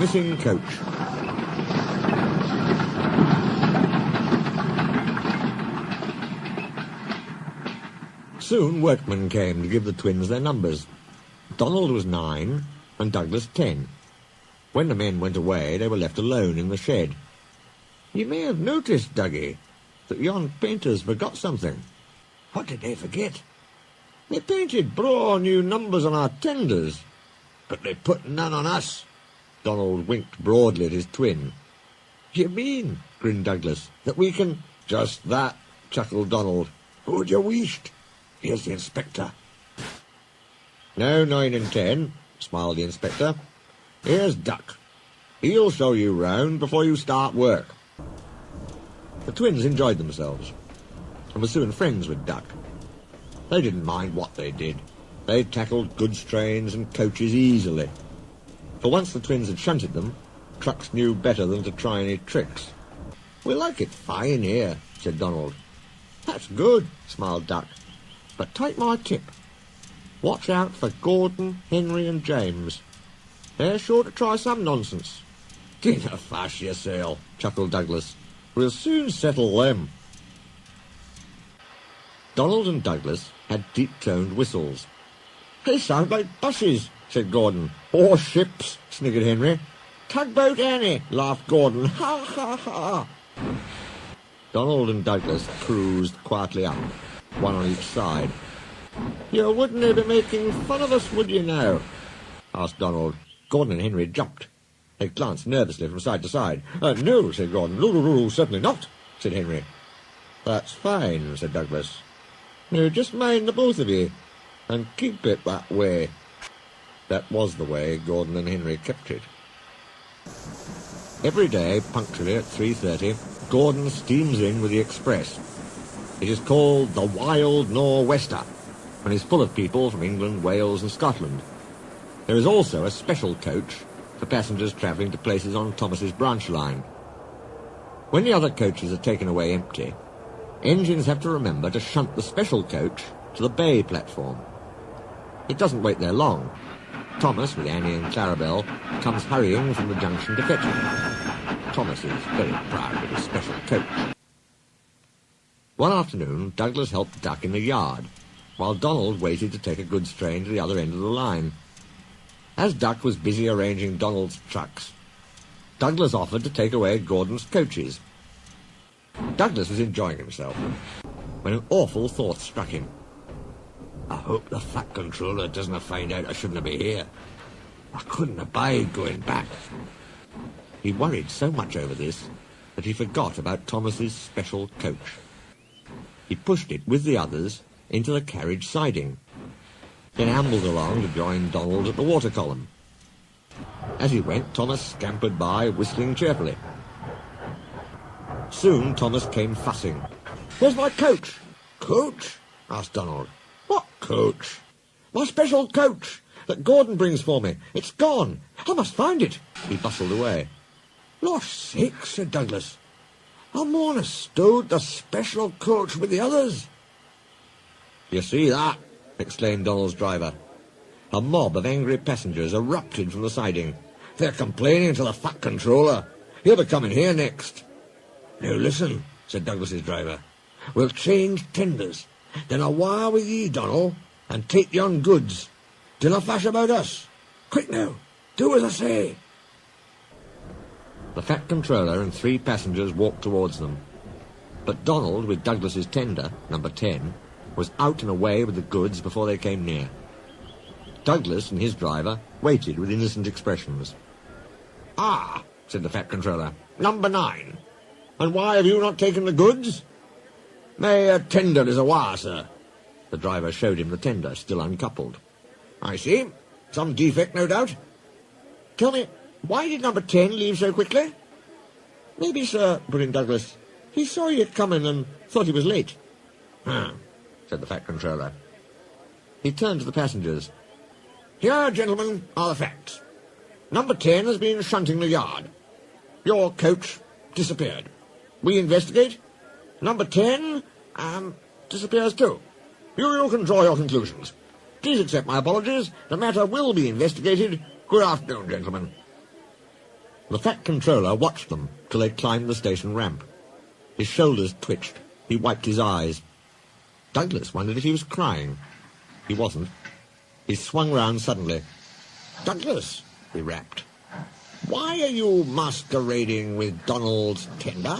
missing coach. Soon workmen came to give the twins their numbers. Donald was 9 and Douglas 10. When the men went away, they were left alone in the shed. "You may have noticed, Dougie, that yon painters forgot something." "What did they forget?" "They painted braw new numbers on our tenders, but they put none on us." Donald winked broadly at his twin. "You mean," grinned Douglas, "that we can—" "Just that," chuckled Donald. "Who'd you wished? Here's the inspector." "No 9 and 10, smiled the inspector. "Here's Duck. He'll show you round before you start work." The twins enjoyed themselves, and were soon friends with Duck. They didn't mind what they did. They tackled goods trains and coaches easily. For once the twins had shunted them, trucks knew better than to try any tricks. "We like it fine here," said Donald. "That's good," smiled Duck. "But take my tip. Watch out for Gordon, Henry and James. They're sure to try some nonsense." "Dinna fash yourself," chuckled Douglas. "We'll soon settle them." Donald and Douglas had deep-toned whistles. "They sound like buses," said Gordon. "Or ships," sniggered Henry. "Tugboat Annie," laughed Gordon. "Ha, ha, ha." Donald and Douglas cruised quietly up, one on each side. "You wouldn't be making fun of us, would you now?" asked Donald. Gordon and Henry jumped. They glanced nervously from side to side. "No," said Gordon. "No, certainly not," said Henry. "That's fine," said Douglas. "Now just mind the both of you, and keep it that way." That was the way Gordon and Henry kept it. Every day, punctually at 3:30, Gordon steams in with the express. It is called the Wild Nor'Wester, and is full of people from England, Wales and Scotland. There is also a special coach for passengers travelling to places on Thomas's branch line. When the other coaches are taken away empty, engines have to remember to shunt the special coach to the bay platform. It doesn't wait there long. Thomas, with Annie and Clarabelle, comes hurrying from the junction to fetch him. Thomas is very proud of his special coach. One afternoon, Douglas helped Duck in the yard, while Donald waited to take a goods train to the other end of the line. As Duck was busy arranging Donald's trucks, Douglas offered to take away Gordon's coaches. Douglas was enjoying himself when an awful thought struck him. "I hope the fat controller doesn't find out I shouldn't be here. I couldn't abide going back." He worried so much over this that he forgot about Thomas's special coach. He pushed it with the others into the carriage siding, then ambled along to join Donald at the water column. As he went, Thomas scampered by, whistling cheerfully. Soon Thomas came fussing. "Where's my coach?" "Coach?" asked Donald. "What coach?" "My special coach that Gordon brings for me. It's gone. I must find it." He bustled away. "Losh sakes," said Douglas. "I'm on a stowed the special coach with the others." "You see that?" exclaimed Donald's driver. A mob of angry passengers erupted from the siding. "They're complaining to the fat controller. He'll be coming here next." "Now listen," said Douglas's driver. "We'll change tenders. Then I'll wire with ye, Donald, and take yon goods. Dinna flash about us. Quick now, do as I say." The fat controller and 3 passengers walked towards them. But Donald, with Douglas's tender, number 10, was out and away with the goods before they came near. Douglas and his driver waited with innocent expressions. "Ah," said the fat controller, "number 9. And why have you not taken the goods?" "My tender is awa, sir." The driver showed him the tender, still uncoupled. "I see. Some defect, no doubt. Tell me, why did number 10 leave so quickly?" "Maybe, sir," put in Douglas, "he saw you coming and thought he was late." Said the fat controller. He turned to the passengers. "Here, gentlemen, are the facts. Number 10 has been shunting the yard. Your coach disappeared. We investigate. Number 10, disappears too. You can draw your conclusions. Please accept my apologies. The matter will be investigated. Good afternoon, gentlemen." The fat controller watched them till they climbed the station ramp. His shoulders twitched. He wiped his eyes. Douglas wondered if he was crying. He wasn't. He swung round suddenly. "Douglas," he rapped, "why are you masquerading with Donald's tender?"